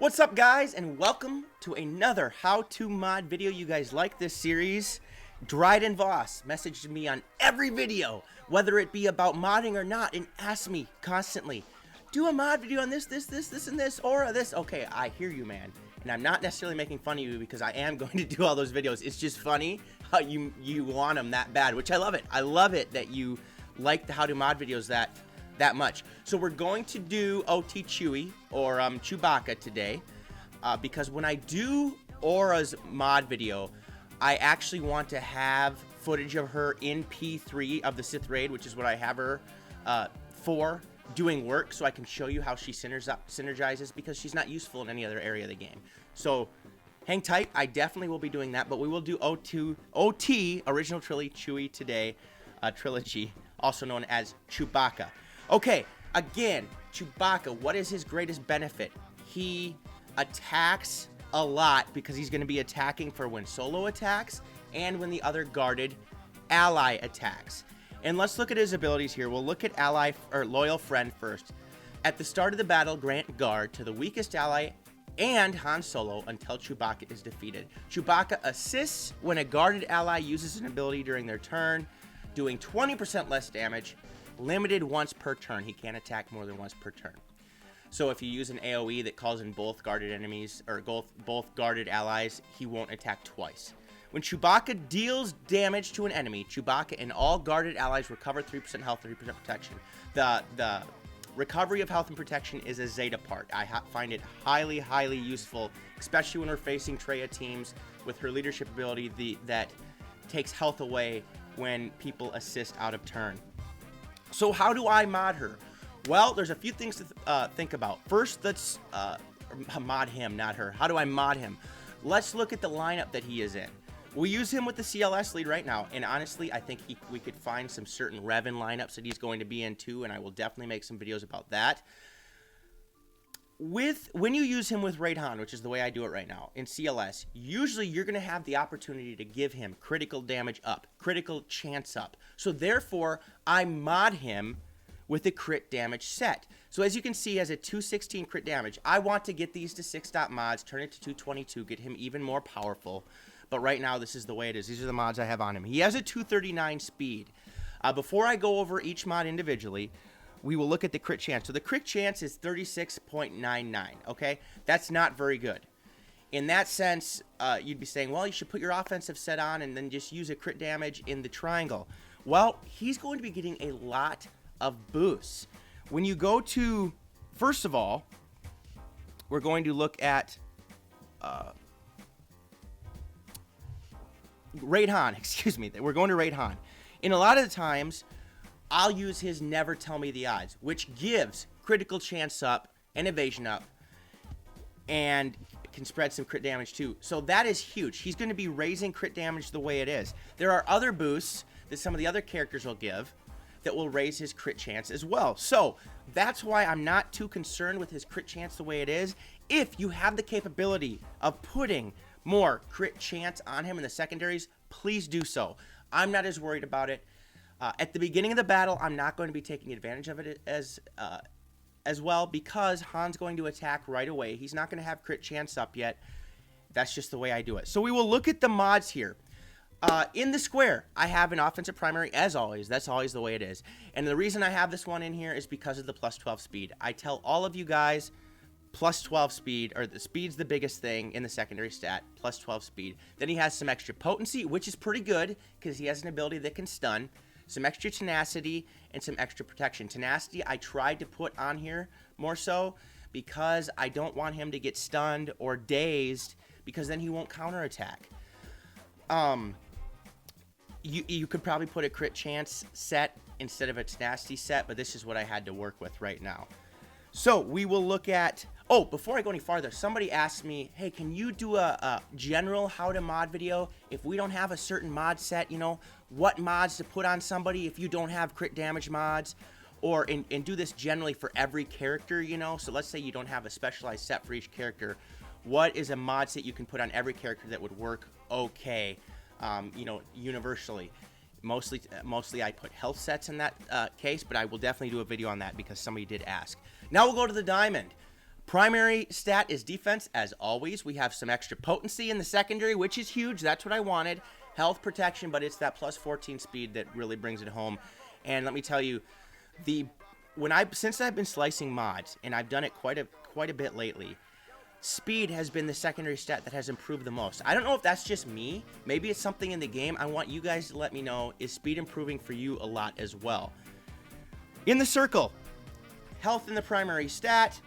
What's up, guys, and welcome to another how-to mod video. You guys like this series? Dryden Voss messaged me on every video, whether it be about modding or not, and asked me constantly, do a mod video on this, and this, or this. Okay, I hear you, man, and I'm not necessarily making fun of you because I am going to do all those videos. It's just funny how you want them that bad, which I love it. I love it that you like the how-to mod videos that much. So we're going to do OT Chewie or Chewbacca today because when I do Aura's mod video, I actually want to have footage of her in P3 of the Sith Raid, which is what I have her for, doing work, so I can show you how she synergizes, because she's not useful in any other area of the game. So hang tight, I definitely will be doing that, but we will do OT Original Trilogy Chewie today, trilogy, also known as Chewbacca. Okay, again, Chewbacca, what is his greatest benefit? He attacks a lot because he's going to be attacking for when solo attacks and when the other guarded ally attacks. And let's look at his abilities here. We'll look at ally or loyal friend first. At the start of the battle, grant guard to the weakest ally and Han Solo until Chewbacca is defeated. Chewbacca assists when a guarded ally uses an ability during their turn, doing 20% less damage. Limited once per turn. He can't attack more than once per turn. So if you use an AoE that calls in both guarded enemies or both guarded allies, he won't attack twice. When Chewbacca deals damage to an enemy, Chewbacca and all guarded allies recover 3% health, 3% protection. The recovery of health and protection is a Zeta part. I find it highly useful, especially when we're facing Traya teams with her leadership ability that takes health away when people assist out of turn. So how do I mod her? Well, there's a few things to think about. First, let's mod him, not her. How do I mod him? Let's look at the lineup that he is in. We use him with the CLS lead right now, and honestly, I think we could find some certain Revan lineups that he's going to be in too, and I will definitely make some videos about that. When you use him with Raid Han, which is the way I do it right now, in CLS, usually you're going to have the opportunity to give him critical damage up, critical chance up. So therefore, I mod him with a crit damage set. So as you can see, he has a 216 crit damage. I want to get these to 6-dot mods, turn it to 222, get him even more powerful. But right now, this is the way it is. These are the mods I have on him. He has a 239 speed. Before I go over each mod individually, we will look at the crit chance. So the crit chance is 36.99, okay? That's not very good. In that sense, you'd be saying, well, you should put your offensive set on and then just use a crit damage in the triangle. Well, he's going to be getting a lot of boosts. When you go to, first of all, we're going to look at Raid Han, excuse me. We're going to Raid Han. And a lot of the times, I'll use his Never Tell Me the Odds, which gives critical chance up and evasion up, and can spread some crit damage too. So that is huge. He's going to be raising crit damage the way it is. There are other boosts that some of the other characters will give that will raise his crit chance as well. So that's why I'm not too concerned with his crit chance the way it is. If you have the capability of putting more crit chance on him in the secondaries, please do so. I'm not as worried about it. At the beginning of the battle, I'm not going to be taking advantage of it as well, because Han's going to attack right away. He's not going to have crit chance up yet. That's just the way I do it. So we will look at the mods here. In the square, I have an offensive primary, as always. That's always the way it is. And the reason I have this one in here is because of the plus 12 speed. I tell all of you guys, plus 12 speed, or the speed's the biggest thing in the secondary stat, plus 12 speed. Then he has some extra potency, which is pretty good, because he has an ability that can stun. Some extra tenacity, and some extra protection. Tenacity, I tried to put on here more so because I don't want him to get stunned or dazed, because then he won't counterattack. You could probably put a crit chance set instead of a tenacity set, but this is what I had to work with right now. So we will look at, oh, before I go any farther, somebody asked me, hey, can you do a general how to mod video if we don't have a certain mod set, you know, what mods to put on somebody if you don't have crit damage mods, or and do this generally for every character, you know. So let's say you don't have a specialized set for each character. What is a mod set you can put on every character that would work okay, you know, universally? Mostly I put health sets in that case, but I will definitely do a video on that because somebody did ask. Now we'll go to the diamond. Primary stat is defense, as always. We have some extra potency in the secondary, which is huge. That's what I wanted. Health, protection, but it's that plus 14 speed that really brings it home. And let me tell you, since I've been slicing mods, and I've done it quite a bit lately, speed has been the secondary stat that has improved the most. I don't know if that's just me. Maybe it's something in the game. I want you guys to let me know, is speed improving for you a lot as well? In the circle, health in the primary stat,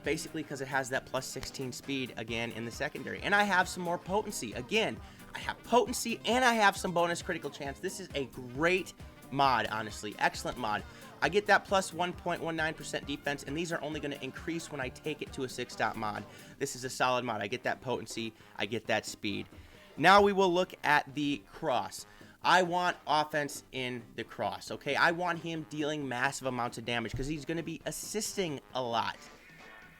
basically because it has that plus 16 speed again in the secondary. And I have some more potency. Again, I have potency and I have some bonus critical chance. This is a great mod, honestly. Excellent mod. I get that plus 1.19% defense, and these are only going to increase when I take it to a 6-dot mod. This is a solid mod. I get that potency. I get that speed. Now we will look at the cross. I want offense in the cross, okay? I want him dealing massive amounts of damage because he's going to be assisting a lot.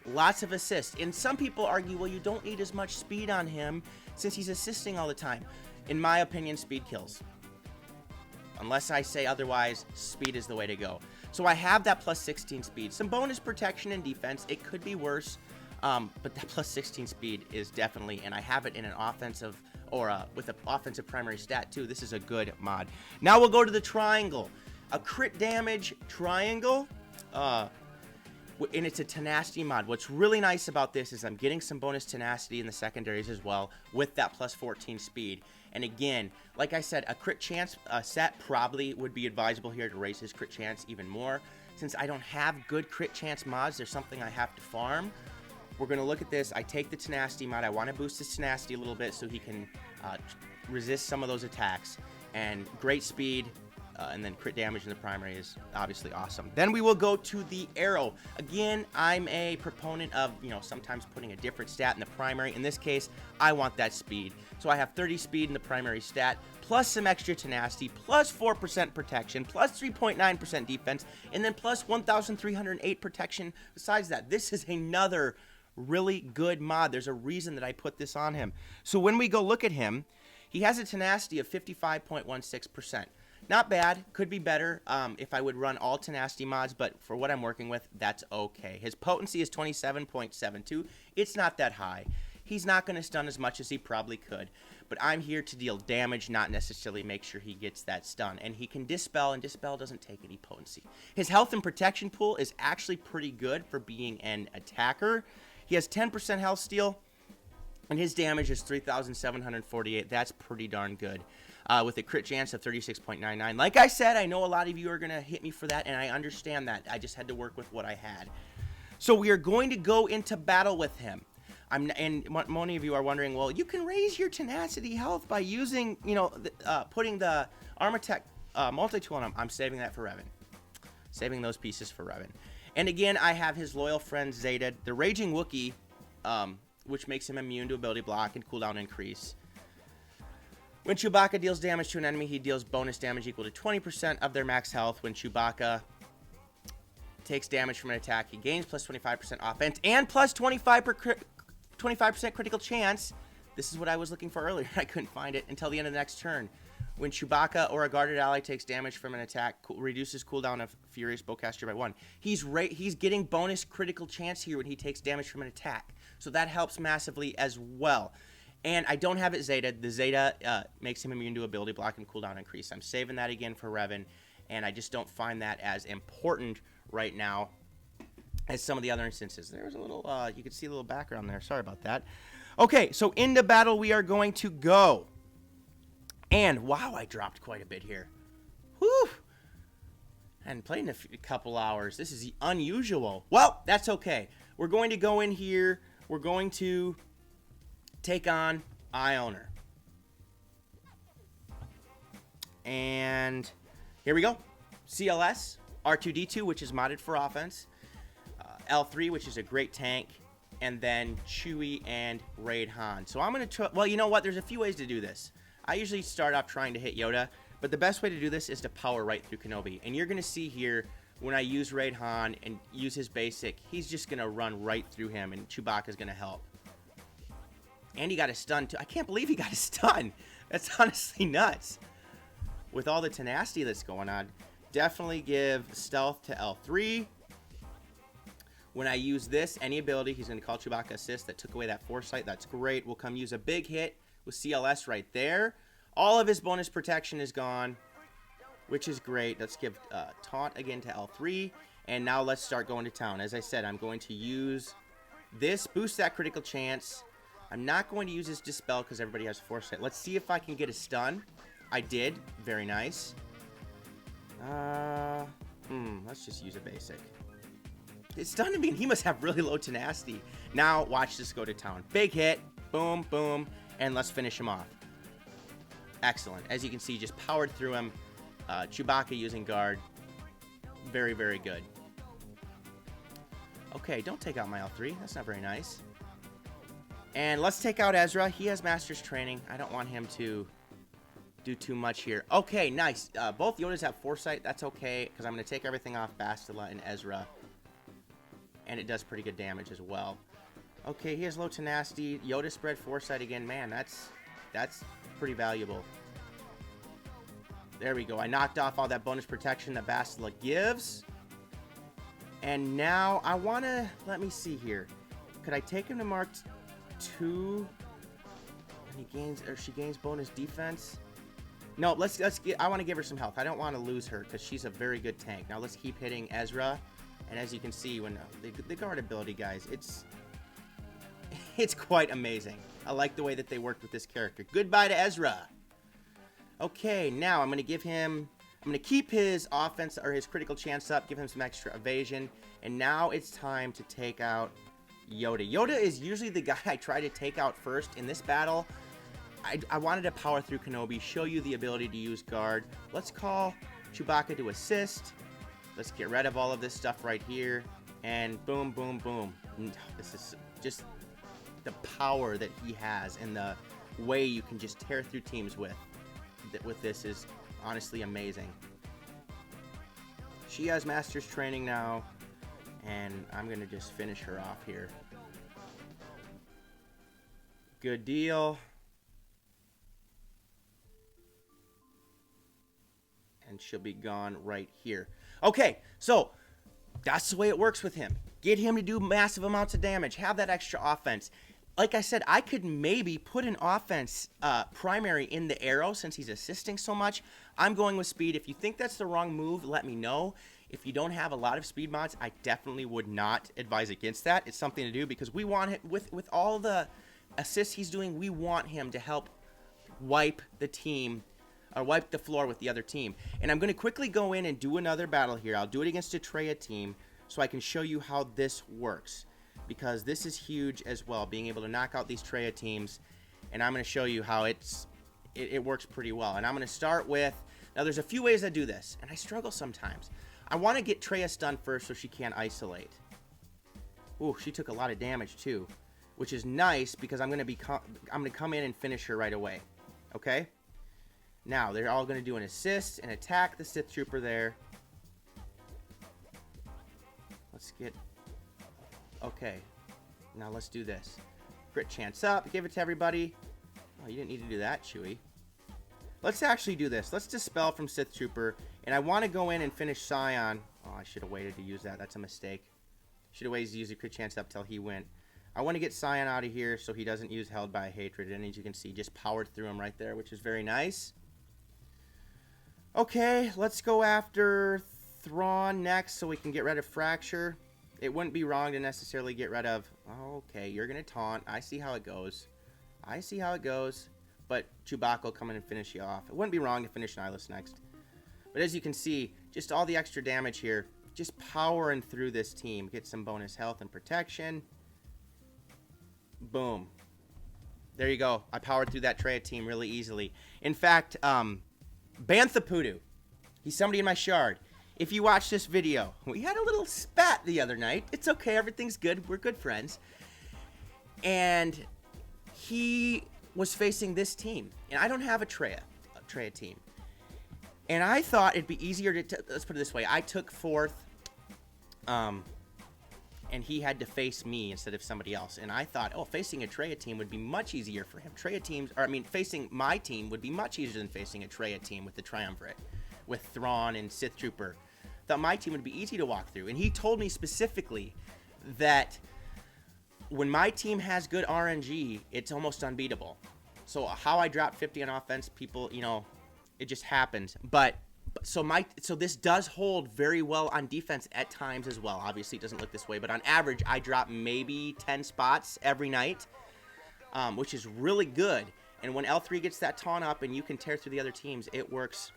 Lots of assists. And some people argue, well, you don't need as much speed on him since he's assisting all the time. In my opinion, speed kills. Unless I say otherwise, speed is the way to go. So I have that plus 16 speed. Some bonus protection and defense. It could be worse, but that plus 16 speed is definitely, and I have it in an offensive, or with an offensive primary stat too. This is a good mod. Now we'll go to the triangle. A crit damage triangle, and it's a tenacity mod. What's really nice about this is I'm getting some bonus tenacity in the secondaries as well with that plus 14 speed. And again, like I said, a crit chance set probably would be advisable here to raise his crit chance even more. Since I don't have good crit chance mods, there's something I have to farm. We're going to look at this. I take the tenacity mod. I want to boost his tenacity a little bit so he can resist some of those attacks. And great speed, and then crit damage in the primary is obviously awesome. Then we will go to the arrow. Again, I'm a proponent of, sometimes putting a different stat in the primary. In this case, I want that speed. So I have 30 speed in the primary stat, plus some extra tenacity, plus 4% protection, plus 3.9% defense, and then plus 1,308 protection besides that. This is another really good mod. There's a reason that I put this on him. So when we go look at him, he has a tenacity of 55.16%. Not bad. Could be better if I would run all tenacity mods, but for what I'm working with, that's okay. His potency is 27.72. It's not that high. He's not going to stun as much as he probably could, but I'm here to deal damage, not necessarily make sure he gets that stun. And he can dispel, and dispel doesn't take any potency. His health and protection pool is actually pretty good for being an attacker. He has 10% health steal, and his damage is 3,748. That's pretty darn good. With a crit chance of 36.99. Like I said, I know a lot of you are going to hit me for that, and I understand that. I just had to work with what I had. So we are going to go into battle with him. And many of you are wondering, well, you can raise your tenacity health by using, putting the Armatech multi-tool on him. I'm saving that for Revan. Saving those pieces for Revan. And again, I have his loyal friend Zeta, the Raging Wookiee, which makes him immune to ability block and cooldown increase. When Chewbacca deals damage to an enemy, he deals bonus damage equal to 20% of their max health. When Chewbacca takes damage from an attack, he gains plus 25% offense and plus 25% critical chance. This is what I was looking for earlier. I couldn't find it until the end of the next turn. When Chewbacca or a guarded ally takes damage from an attack, reduces cooldown of Furious Bowcaster by 1. He's getting bonus critical chance here when he takes damage from an attack. So that helps massively as well. And I don't have it Zeta. The Zeta makes him immune to ability block and cooldown increase. I'm saving that again for Revan, and I just don't find that as important right now as some of the other instances. There was a little, you could see a little background there. Sorry about that. Okay, so into battle we are going to go. And, wow, I dropped quite a bit here. Whew. I hadn't played in a couple hours. This is unusual. Well, that's okay. We're going to go in here. We're going to take on Ioner. And here we go. CLS, R2-D2, which is modded for offense. L3, which is a great tank. And then Chewie and Raid Han. So I'm going to try. Well, you know what? There's a few ways to do this. I usually start off trying to hit Yoda, but the best way to do this is to power right through Kenobi. And you're going to see here, when I use Raid Han and use his basic, he's just going to run right through him, and Chewbacca's going to help. And he got a stun, too. I can't believe he got a stun. That's honestly nuts. With all the tenacity that's going on, definitely give stealth to L3. When I use this, any ability, he's going to call Chewbacca assist. That took away that foresight. That's great. We'll come use a big hit with CLS right there. All of his bonus protection is gone, which is great. Let's give taunt again to L3. And now let's start going to town. As I said, I'm going to use this, boost that critical chance. I'm not going to use his dispel because everybody has foresight. Let's see if I can get a stun. I did. Very nice. Let's just use a basic. It's stunned me. He must have really low tenacity. Now, watch this go to town. Big hit. Boom, boom. And let's finish him off. Excellent. As you can see, just powered through him. Chewbacca using guard. Very, very good. Okay, don't take out my L3. That's not very nice. And let's take out Ezra. He has Master's Training. I don't want him to do too much here. Okay, nice. Both Yodas have foresight. That's okay, because I'm going to take everything off Bastila and Ezra. And it does pretty good damage as well. Okay, he has low tenacity. Yoda spread foresight again. Man, that's pretty valuable. There we go. I knocked off all that bonus protection that Bastila gives. And now I want to... Let me see here. Could I take him to Mark 2? And he gains... Or she gains bonus defense? No, let's get... I want to give her some health. I don't want to lose her because she's a very good tank. Now let's keep hitting Ezra. And as you can see, when the guard ability, guys, it's quite amazing. I like the way that they worked with this character. Goodbye to Ezra. Okay, now I'm going to give him... I'm going to keep his offense or his critical chance up, give him some extra evasion. And now it's time to take out Yoda. Yoda is usually the guy I try to take out first. In this battle, I wanted to power through Kenobi, show you the ability to use guard. Let's call Chewbacca to assist. Let's get rid of all of this stuff right here. And boom, boom, boom. This is just the power that he has and the way you can just tear through teams with this is honestly amazing. She has Master's Training now. And I'm going to just finish her off here. Good deal. And she'll be gone right here. Okay, so that's the way it works with him. Get him to do massive amounts of damage. Have that extra offense. Like I said, I could maybe put an offense primary in the arrow since he's assisting so much. I'm going with speed. If you think that's the wrong move, let me know. If you don't have a lot of speed mods, I definitely would not advise against that. It's something to do because we want him, with all the assists he's doing, we want him to help wipe the team, or wipe the floor with the other team. And I'm going to quickly go in and do another battle here. I'll do it against a Traya team so I can show you how this works. Because this is huge as well, being able to knock out these Traya teams. And I'm going to show you how it works pretty well. And I'm going to start with... Now, there's a few ways I do this, and I struggle sometimes. I want to get Traya stunned first so she can't isolate. Ooh, she took a lot of damage too, which is nice because I'm going to come in and finish her right away. Okay? Now, they're all going to do an assist and attack the Sith Trooper there. Let's get... Okay. Now let's do this. Crit chance up. Give it to everybody. Oh, you didn't need to do that, Chewie. Let's actually do this. Let's dispel from Sith Trooper. And I want to go in and finish Scion. Oh, I should have waited to use that. That's a mistake. Should have waited to use the crit chance up till he went. I want to get Scion out of here so he doesn't use Held by Hatred. And as you can see, just powered through him right there, which is very nice. Okay, let's go after Thrawn next so we can get rid of Fracture. It wouldn't be wrong to necessarily get rid of... Okay, you're going to taunt. I see how it goes. I see how it goes. But Chewbacca will come in and finish you off. It wouldn't be wrong to finish Nihilus next. But as you can see, just all the extra damage here. Just powering through this team. Get some bonus health and protection. Boom. There you go. I powered through that Traya team really easily. In fact, Bantha Poodoo. He's somebody in my shard. If you watch this video, we had a little spat the other night. It's okay. Everything's good. We're good friends. And he was facing this team. And I don't have a Traya team. And I thought it'd be easier to... Let's put it this way. I took fourth. And he had to face me instead of somebody else. And I thought, oh, facing a Traya team would be much easier for him. Facing my team would be much easier than facing a Traya team with the Triumvirate. With Thrawn and Sith Trooper. Thought my team would be easy to walk through. And he told me specifically that when my team has good RNG, it's almost unbeatable. So how I drop 50 on offense, people, you know, it just happens. But so this does hold very well on defense at times as well. Obviously, it doesn't look this way, but on average, I drop maybe 10 spots every night, which is really good. And when L3 gets that taunt up and you can tear through the other teams, it works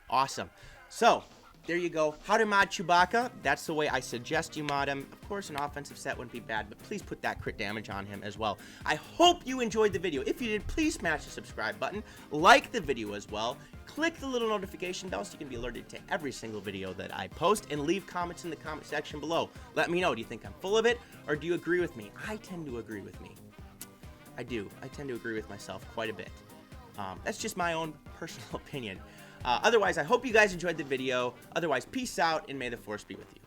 awesome. So there you go. How to mod Chewbacca. That's the way I suggest you mod him. Of course, an offensive set wouldn't be bad, but please put that crit damage on him as well. I hope you enjoyed the video. If you did, please smash the subscribe button. Like the video as well. Click the little notification bell so you can be alerted to every single video that I post, and leave comments in the comment section below. Let me know. Do you think I'm full of it, or do you agree with me? I tend to agree with me. I do. I tend to agree with myself quite a bit. That's just my own personal opinion. Otherwise, I hope you guys enjoyed the video. Otherwise, peace out, and may the Force be with you.